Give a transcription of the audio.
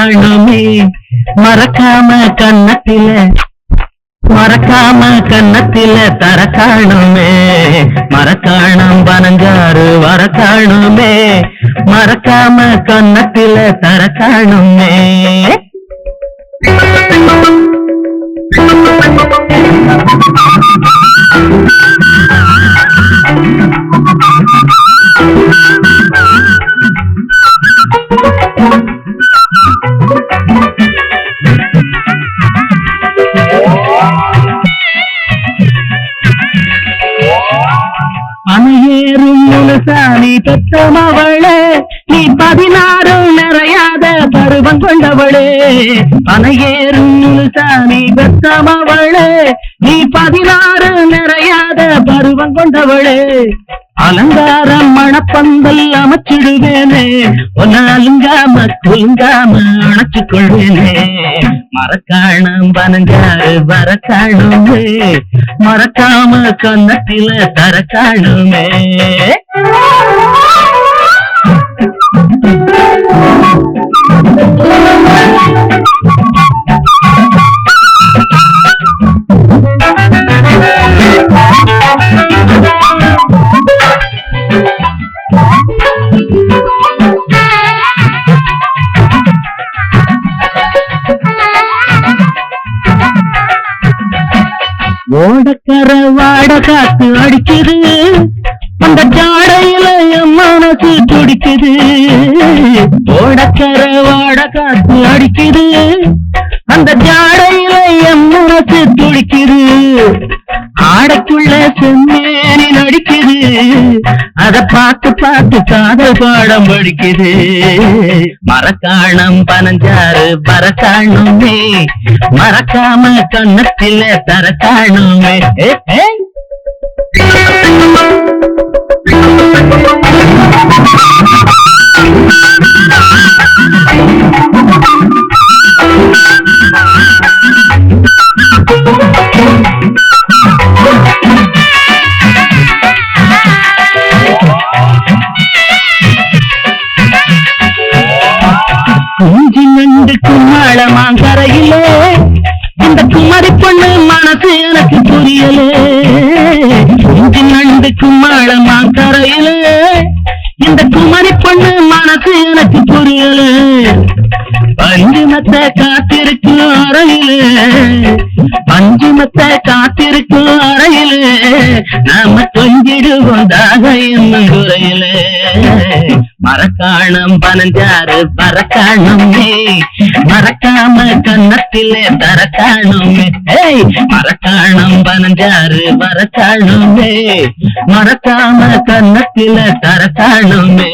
காணுமே மறக்காம கன்னத்தில தர காணுமே மரக்காணம் பனஞ்சாறு வர காணுமே மறக்காம கன்னத்தில தர காணுமே அணையேறும் முழுசாமி பெற்றமவளே நீ 16 நிறையாத பருவம் கொண்டவளே அணையேறும் முழுசாமி பெற்றமவளே நீ 16 நிறையாத பருவம் கொண்டவளே அலங்காரம் மணப்பந்தல் அமைச்சிடுவேனே ஒன்ன அலுங்காம குலுங்காம அணைச்சு கொள்வேனே மரக்காணம் பனஞ்சாறு வர காணுமே மறக்காம கன்னத்தில தர காணுமே ஓடக்கர வாட காத்து அடிக்குது அந்த ஜாடையில என் மனசு துடிக்குது ஓடக்கர வாட காத்து அடிக்குது அந்த ஜாடையில என் மனசு துடிக்குது ஆடைக்குள்ள செம்மேனி நடிக்குது அத பார்த்து பார்த்து காதல் பாடம் படிக்குது மரக்காணம் பனஞ்சாறு வர காணுமே மறக்காம கன்னத்தில தர காணுமே குஞ்சு நண்டு கும்மாளமாங்கரையிலே இந்த குமரி பொண்ணு மனசு எனக்கு புரியலே குஞ்சு நண்டு கும்மாளமாங்கரையிலே இந்த குமரி பொண்ணு மனசு எனக்கு புரியலே பஞ்சுமத்தை காத்திருக்கும் அறையிலே பஞ்சுமத்தை காத்திருக்கும் அறையிலே நாம கொஞ்சிடுவோம் தாக என்னும் குறையிலே மரக்காணம் பனஞ்சாறு வர காணுமே மறக்காம கன்னத்திலே தர காணுமே மரக்காணம் பனஞ்சாறு வர காணுமே மறக்காம கன்னத்திலே தர காணுமே